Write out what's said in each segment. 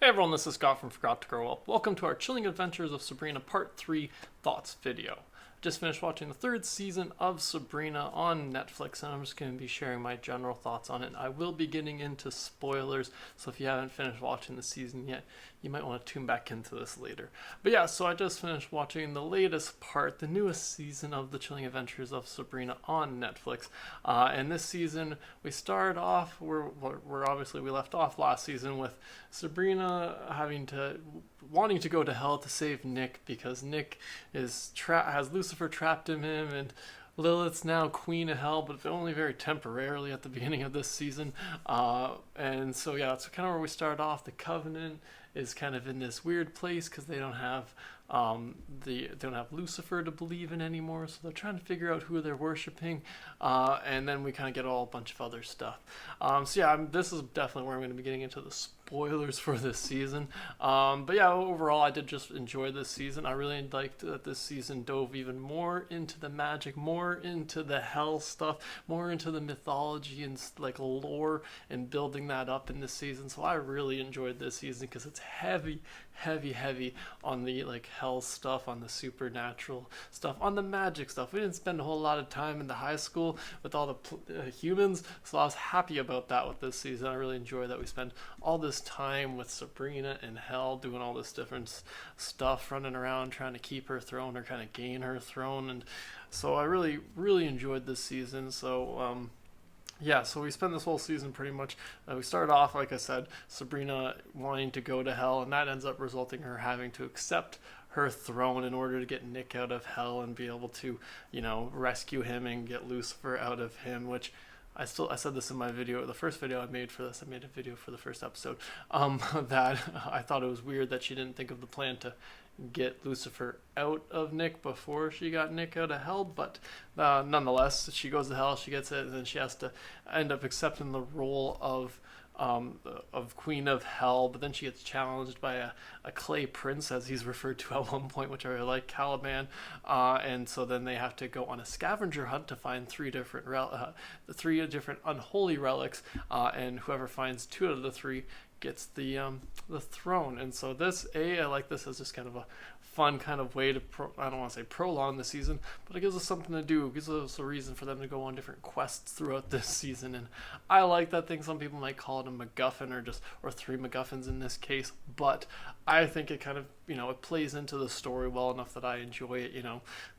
Hey everyone, this is Scott from Forgot to Grow Up. Welcome to our Chilling Adventures of Sabrina Part 3 Thoughts video. Just finished watching the third season of Sabrina on Netflix, and I'm just going to be sharing my general thoughts on it. I will be getting into spoilers, so if you haven't finished watching the season yet, you might want to tune back into this later. But yeah, so I just finished watching the latest part, the newest season of the Chilling Adventures of Sabrina on Netflix. And this season, we started off where obviously we left off last season with Sabrina wanting to go to hell to save Nick because Nick has Lucifer trapped in him, and Lilith's now queen of hell, but only very temporarily at the beginning of this season. And so yeah, that's kind of where we started off. The Covenant is kind of in this weird place because they don't have they don't have Lucifer to believe in anymore, so they're trying to figure out who they're worshiping, and then we kind of get a bunch of other stuff. So yeah, this is definitely where I'm going to be getting into the spoilers for this season. But yeah, overall, I did just enjoy this season. I really liked that this season dove even more into the magic, more into the hell stuff, more into the mythology and like lore, and building that up in this season. So I really enjoyed this season because it's heavy on the like hell stuff, on the supernatural stuff, on the magic stuff. We didn't spend a whole lot of time in the high school with all the humans, so I was happy about that with this season. I really enjoyed that we spent all this time with Sabrina in hell doing all this different stuff, running around trying to keep her throne or kind of gain her throne, and so I really enjoyed this season. So yeah, so we spent this whole season pretty much. We started off, like I said, Sabrina wanting to go to hell, and that ends up resulting in her having to accept her throne in order to get Nick out of hell and be able to, rescue him and get Lucifer out of him, which I said this in my video, the first video I made for this. I made a video for the first episode. That I thought it was weird that she didn't think of the plan to get Lucifer out of Nick before she got Nick out of hell, but nonetheless, she goes to hell, she gets it, and then she has to end up accepting the role of Queen of Hell, but then she gets challenged by a clay prince, as he's referred to at one point, which I really like, Caliban, and so then they have to go on a scavenger hunt to find three different unholy relics, and whoever finds two out of the three gets the throne. And so I like this as just kind of a fun kind of way to I don't want to say prolong the season, but it gives us something to do. It gives us a reason for them to go on different quests throughout this season, and I like that thing. Some people might call it a MacGuffin or three MacGuffins in this case, but I think it kind of it plays into the story well enough that I enjoy it.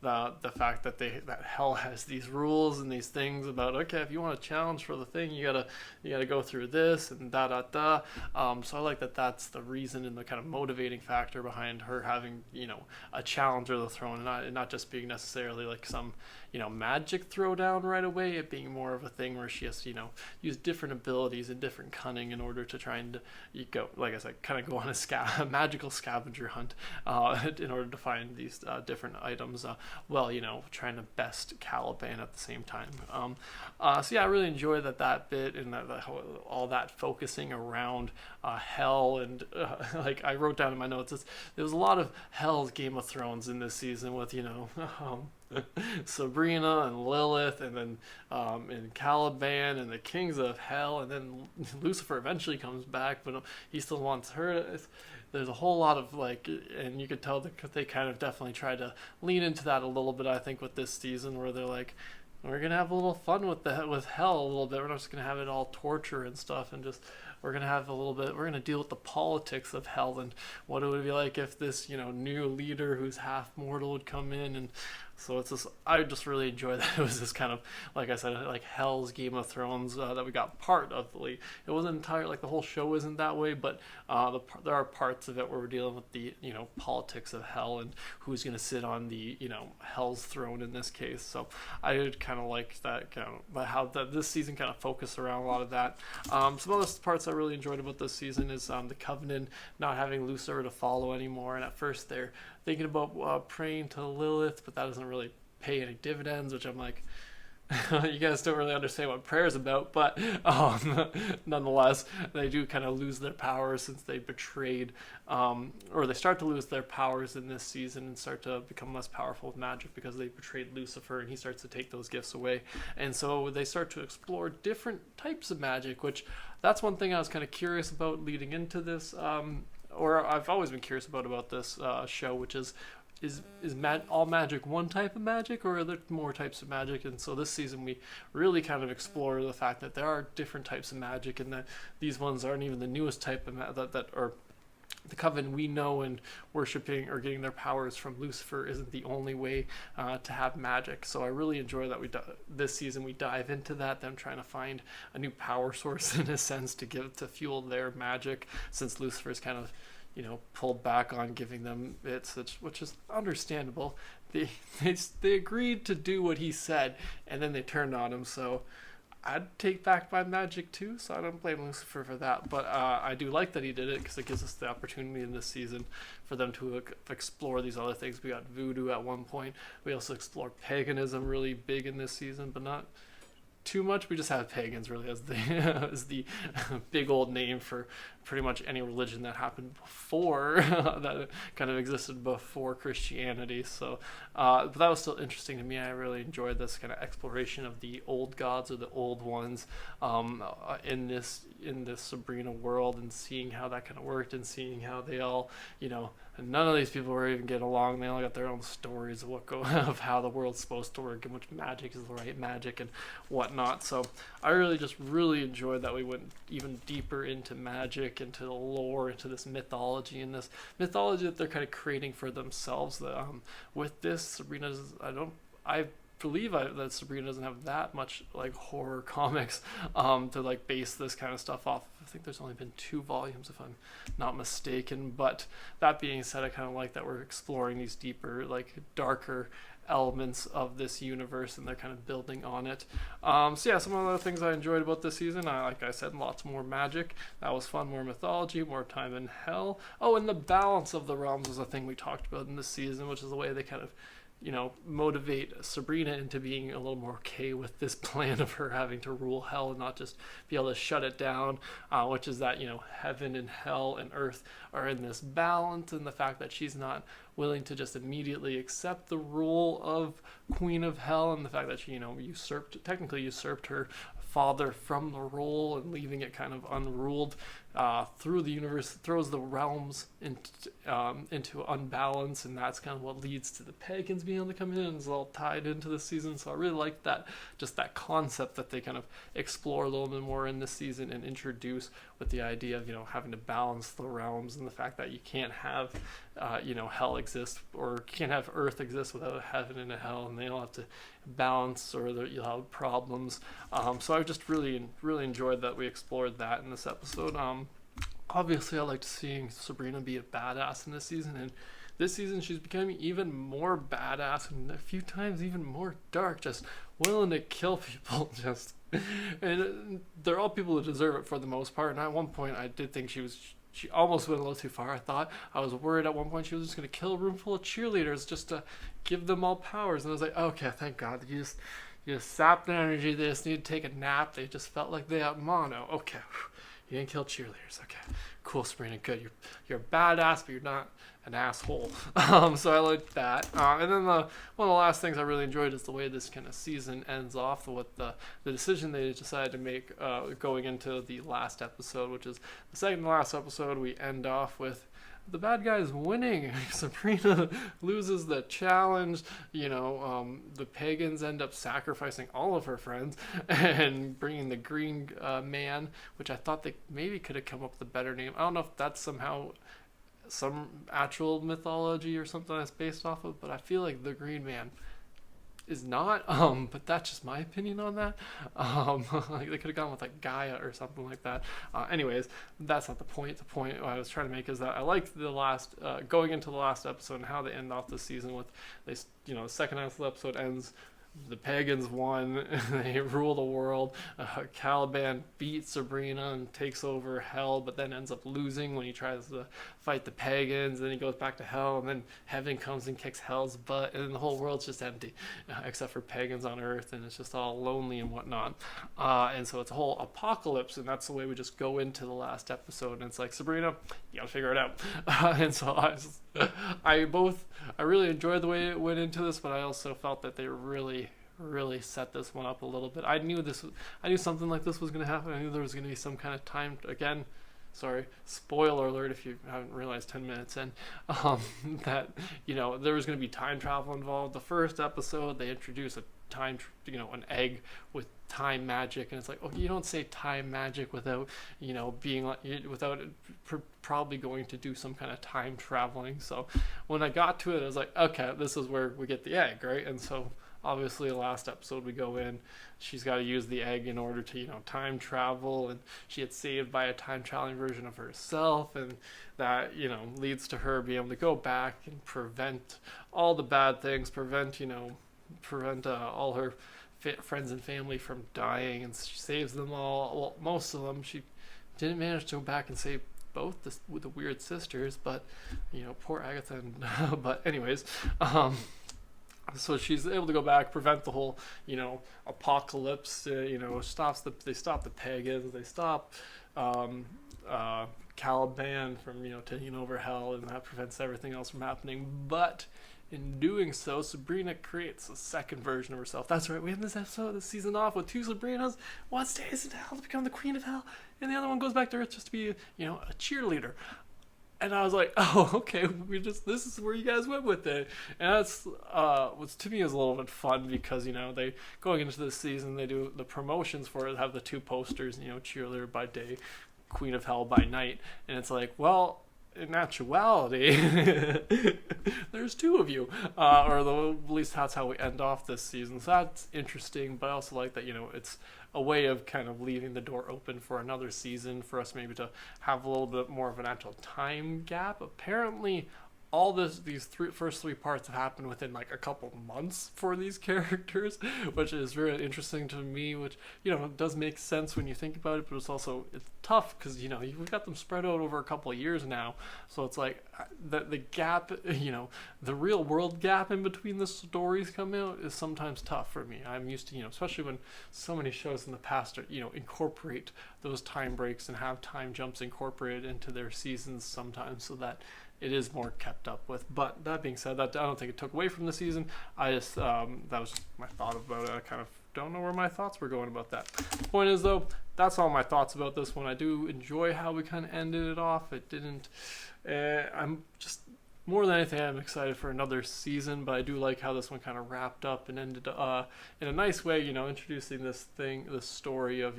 The fact that hell has these rules and these things about, okay, if you want a challenge for the thing, you gotta go through this and da. So I like that that's the reason and the kind of motivating factor behind her having a challenge of the throne, and not just being necessarily like some magic throwdown right away. It being more of a thing where she has to use different abilities and different cunning in order to try and go, like I said, kind of go on a magical scavenger hunt in order to find these different items, trying to best Caliban at the same time. So yeah, I really enjoy that bit, and all that focusing around hell, and like I wrote down in my notes, there was a lot of Hell's Game of Thrones in this season with Sabrina and Lilith, and then and Caliban and the Kings of Hell, and then Lucifer eventually comes back, but he still wants her. There's a whole lot of and you could tell that they kind of definitely tried to lean into that a little bit, I think, with this season, where they're like, we're gonna have a little fun with hell a little bit. We're not just gonna have it all torture and stuff, and just we're gonna deal with the politics of hell, and what it would be like if this new leader who's half mortal would come in. And so I just really enjoy that it was this kind of, like I said, like Hell's Game of Thrones that we got part of. It wasn't entirely like the whole show isn't that way, but there are parts of it where we're dealing with the politics of hell and who's going to sit on the Hell's throne in this case. So I did kind of like that how this season kind of focused around a lot of that. Some other parts I really enjoyed about this season is the Covenant not having Lucifer to follow anymore, and at first they're thinking about praying to Lilith, but that doesn't really pay any dividends, which I'm like, You guys don't really understand what prayer is about, but nonetheless, they do kind of lose their powers since they betrayed, or they start to lose their powers in this season and start to become less powerful with magic because they betrayed Lucifer and he starts to take those gifts away. And so they start to explore different types of magic, which that's one thing I was kind of curious about leading into this, or I've always been curious about this show, which is all magic one type of magic, or are there more types of magic? And so this season we really kind of explore the fact that there are different types of magic, and that these ones aren't even the newest type of that or the coven we know and worshiping or getting their powers from Lucifer isn't the only way to have magic. So I really enjoy that this season we dive into that, them trying to find a new power source in a sense to fuel their magic, since Lucifer's kind of pulled back on giving them it, which is understandable. They agreed to do what he said, and then they turned on him. So I'd take back my magic too. So I don't blame Lucifer for that. But I do like that he did it, because it gives us the opportunity in this season for them to explore these other things. We got voodoo at one point. We also explore paganism really big in this season, but not too much. We just have pagans really as the as the big old name for pretty much any religion that happened before that kind of existed before Christianity. So but that was still interesting to me. I really enjoyed this kind of exploration of the old gods, or the old ones, in this Sabrina world, and seeing how that kind of worked, and seeing how they all, and none of these people were even getting along. They all got their own stories of of how the world's supposed to work, and which magic is the right magic and whatnot. So I really enjoyed that we went even deeper into magic, into the lore, into this mythology, and this mythology that they're kind of creating for themselves. With this, Sabrina's, I believe that Sabrina doesn't have that much like horror comics to like base this kind of stuff off. I think there's only been 2 volumes if I'm not mistaken. But that being said, I kind of like that we're exploring these deeper, like darker elements of this universe, and they're kind of building on it. So yeah, some of the things I enjoyed about this season, like I said, lots more magic. That was fun. More mythology, more time in hell. Oh, and the balance of the realms was a thing we talked about in this season, which is the way they kind of motivate Sabrina into being a little more okay with this plan of her having to rule hell and not just be able to shut it down, which is that, heaven and hell and earth are in this balance, and the fact that she's not willing to just immediately accept the rule of Queen of Hell, and the fact that she, technically usurped her father from the role, and leaving it kind of unruled through the universe, throws the realms into unbalance, and that's kind of what leads to the pagans being able to come in, and is all tied into the season. So I really like that, just that concept that they kind of explore a little bit more in this season and introduce, with the idea of having to balance the realms, and the fact that you can't have hell exist, or can't have earth exist without a heaven and a hell, and they all have to balance, or you'll have problems. So I just really enjoyed that we explored that in this episode. Obviously I liked seeing Sabrina be a badass in this season, and this season she's becoming even more badass, and a few times even more dark, just willing to kill people. And they're all people who deserve it for the most part. And at one point I did think she almost went a little too far. I was worried at one point she was just going to kill a room full of cheerleaders just to give them all powers. And I was like, okay, thank God. You just sapped their energy. They just need to take a nap. They just felt like they had mono. Okay, you didn't kill cheerleaders. Okay, cool, Sabrina, good. You're a badass, but you're not an asshole. So I liked that. And then one of the last things I really enjoyed is the way this kind of season ends off with the decision they decided to make going into the last episode, which is the second to last episode. We end off with the bad guys winning. Sabrina loses the challenge. The pagans end up sacrificing all of her friends and bringing the green man, which I thought they maybe could have come up with a better name. I don't know if that's somehow some actual mythology or something that's based off of, but I feel like the green man is not, but that's just my opinion on that. Like they could have gone with like Gaia or something like that. Anyways, that's not the point. The point I was trying to make is that I liked the last, going into the last episode and how they end off the season with, the second half of the episode ends the pagans won. They rule the world. Caliban beats Sabrina and takes over hell, but then ends up losing when he tries to fight the pagans. Then he goes back to hell, and then heaven comes and kicks hell's butt, and the whole world's just empty, except for pagans on earth, and it's just all lonely and whatnot. And so it's a whole apocalypse, and that's the way we just go into the last episode. And it's like, Sabrina, you gotta figure it out. And so I really enjoyed the way it went into this, but I also felt that they really set this one up a little bit. I knew something like this was going to happen. I knew there was going to be some kind of time, again, sorry, spoiler alert if you haven't realized 10 minutes in, that, there was going to be time travel involved. The first episode, they introduce an egg with time magic, and it's like, you don't say time magic without, being like, without probably going to do some kind of time traveling. So when I got to it, I was like, okay, this is where we get the egg, right? And so obviously the last episode we go in, she's got to use the egg in order to time travel, and she gets saved by a time traveling version of herself, and that leads to her being able to go back and prevent all the bad things, prevent all her friends and family from dying, and she saves them all. Well, most of them. She didn't manage to go back and save both the weird sisters, but poor Agatha. But anyways, so she's able to go back, prevent the whole apocalypse. They stop the pagans. They stop Caliban from taking over hell, and that prevents everything else from happening. But in doing so, Sabrina creates a second version of herself. That's right, we have this season off with two Sabrinas. One stays in hell to become the queen of hell, and the other one goes back to Earth just to be, a cheerleader. And I was like, oh, okay, this is where you guys went with it. And that's, what's to me is a little bit fun because, they, going into this season, they do the promotions for it, have the two posters, cheerleader by day, queen of hell by night. And it's like, well, in actuality, there's two of you, or at least that's how we end off this season. So that's interesting, but I also like that it's a way of kind of leaving the door open for another season for us maybe to have a little bit more of an actual time gap. Apparently, all these first three parts have happened within like a couple months for these characters, which is really interesting to me, which does make sense when you think about it, but it's tough because we've got them spread out over a couple of years now, so it's like the gap, the real world gap in between the stories come out is sometimes tough for me. I'm used to especially when so many shows in the past are incorporate those time breaks and have time jumps incorporated into their seasons sometimes, so that it is more kept up with. But that being said, that I don't think it took away from the season. I just that was just my thought about it. I kind of don't know where my thoughts were going about that. Point is though, that's all my thoughts about this one. I do enjoy how we kind of ended it off. It didn't. I'm just more than anything, I'm excited for another season. But I do like how this one kind of wrapped up and ended in a nice way. Introducing this story of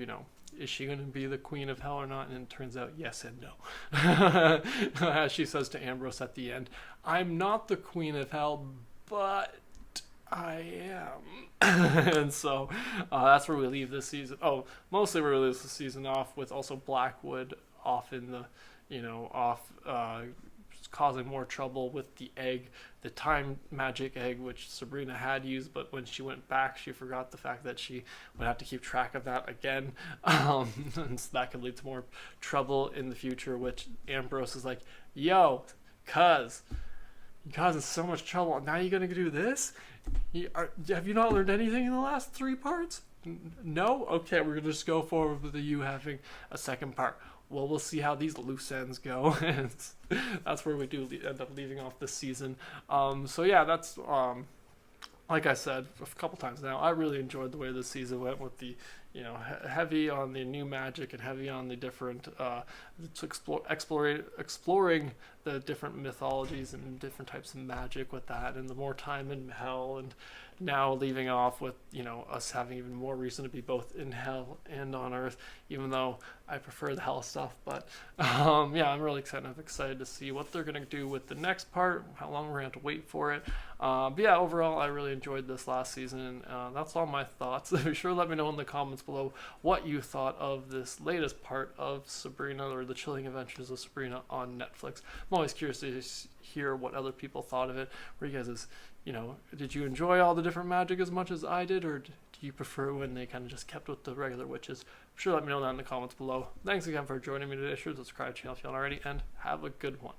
is she going to be the queen of hell or not? And it turns out yes and no. As she says to Ambrose at the end, I'm not the queen of hell, but I am. And so that's where we leave this season. Mostly we leave the season off with also Blackwood off in the, causing more trouble with the egg, the time magic egg, which Sabrina had used, but when she went back, she forgot the fact that she would have to keep track of that again. And so that could lead to more trouble in the future, which Ambrose is like, yo, cuz, you're causing so much trouble, now you're going to do this? Have you not learned anything in the last 3 parts? No? Okay, we're going to just go forward with you having a second part. Well, we'll see how these loose ends go. And that's where we do end up leaving off this season. So yeah, that's like I said a couple times now, I really enjoyed the way this season went with the heavy on the new magic and heavy on the different exploring the different mythologies and different types of magic with that, and the more time in hell, and now leaving off with us having even more reason to be both in hell and on earth, even though I prefer the hell stuff. But yeah, I'm really excited to see what they're going to do with the next part, how long we're going to have to wait for it. But yeah, overall I really enjoyed this last season, and that's all my thoughts. Be sure to let me know in the comments below what you thought of this latest part of Sabrina, or the Chilling Adventures of Sabrina on Netflix. I'm always curious to hear what other people thought of it. Were you guys, did you enjoy all the different magic as much as I did, or do you prefer when they kind of just kept with the regular witches? Sure, let me know that in the comments below. Thanks again for joining me today. Sure, subscribe to the channel if you haven't already, and have a good one.